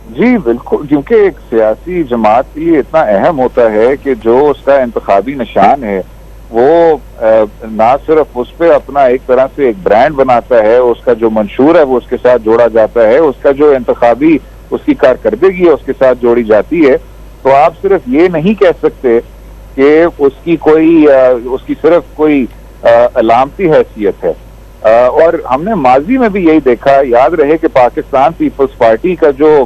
جی بالکل، کیونکہ ایک سیاسی جماعت کے لیے اتنا اہم ہوتا ہے کہ جو اس کا انتخابی نشان ہے وہ نہ صرف اس پہ اپنا ایک طرح سے ایک برانڈ بناتا ہے، اس کا جو منشور ہے وہ اس کے ساتھ جوڑا جاتا ہے، اس کا جو انتخابی اس کی کارکردگی ہے اس کے ساتھ جوڑی جاتی ہے، تو آپ صرف یہ نہیں کہہ سکتے کہ اس کی صرف کوئی علامتی حیثیت ہے۔ اور ہم نے ماضی میں بھی یہی دیکھا، یاد رہے کہ پاکستان پیپلز پارٹی کا جو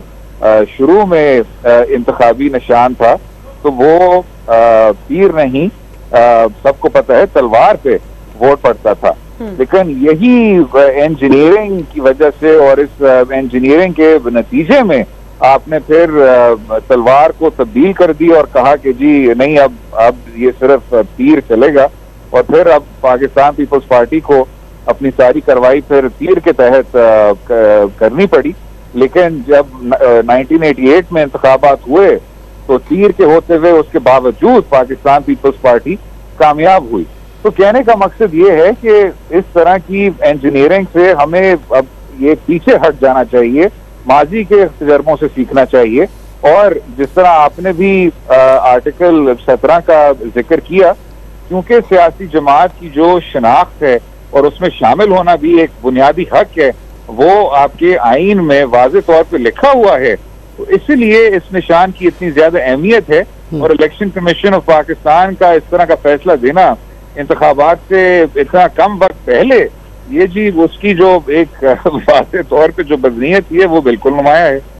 شروع میں انتخابی نشان تھا تو وہ تیر نہیں، سب کو پتہ ہے تلوار پہ ووٹ پڑتا تھا، لیکن یہی انجینئرنگ کی وجہ سے اور اس انجینئرنگ کے نتیجے میں آپ نے پھر تلوار کو تبدیل کر دی اور کہا کہ جی نہیں، اب یہ صرف تیر چلے گا، اور پھر اب پاکستان پیپلز پارٹی کو اپنی ساری کارروائی پھر تیر کے تحت کرنی پڑی۔ لیکن جب 1988 میں انتخابات ہوئے تو تیر کے ہوتے ہوئے اس کے باوجود پاکستان پیپلز پارٹی کامیاب ہوئی۔ تو کہنے کا مقصد یہ ہے کہ اس طرح کی انجینئرنگ سے ہمیں اب یہ پیچھے ہٹ جانا چاہیے، ماضی کے تجربوں سے سیکھنا چاہیے، اور جس طرح آپ نے بھی آرٹیکل 17 کا ذکر کیا، کیونکہ سیاسی جماعت کی جو شناخت ہے اور اس میں شامل ہونا بھی ایک بنیادی حق ہے، وہ آپ کے آئین میں واضح طور پہ لکھا ہوا ہے، تو اسی لیے اس نشان کی اتنی زیادہ اہمیت ہے، اور الیکشن کمیشن آف پاکستان کا اس طرح کا فیصلہ دینا انتخابات سے اتنا کم وقت پہلے، یہ جی اس کی جو ایک واضح طور پہ جو بدنیت ہے وہ بالکل نمایاں ہے۔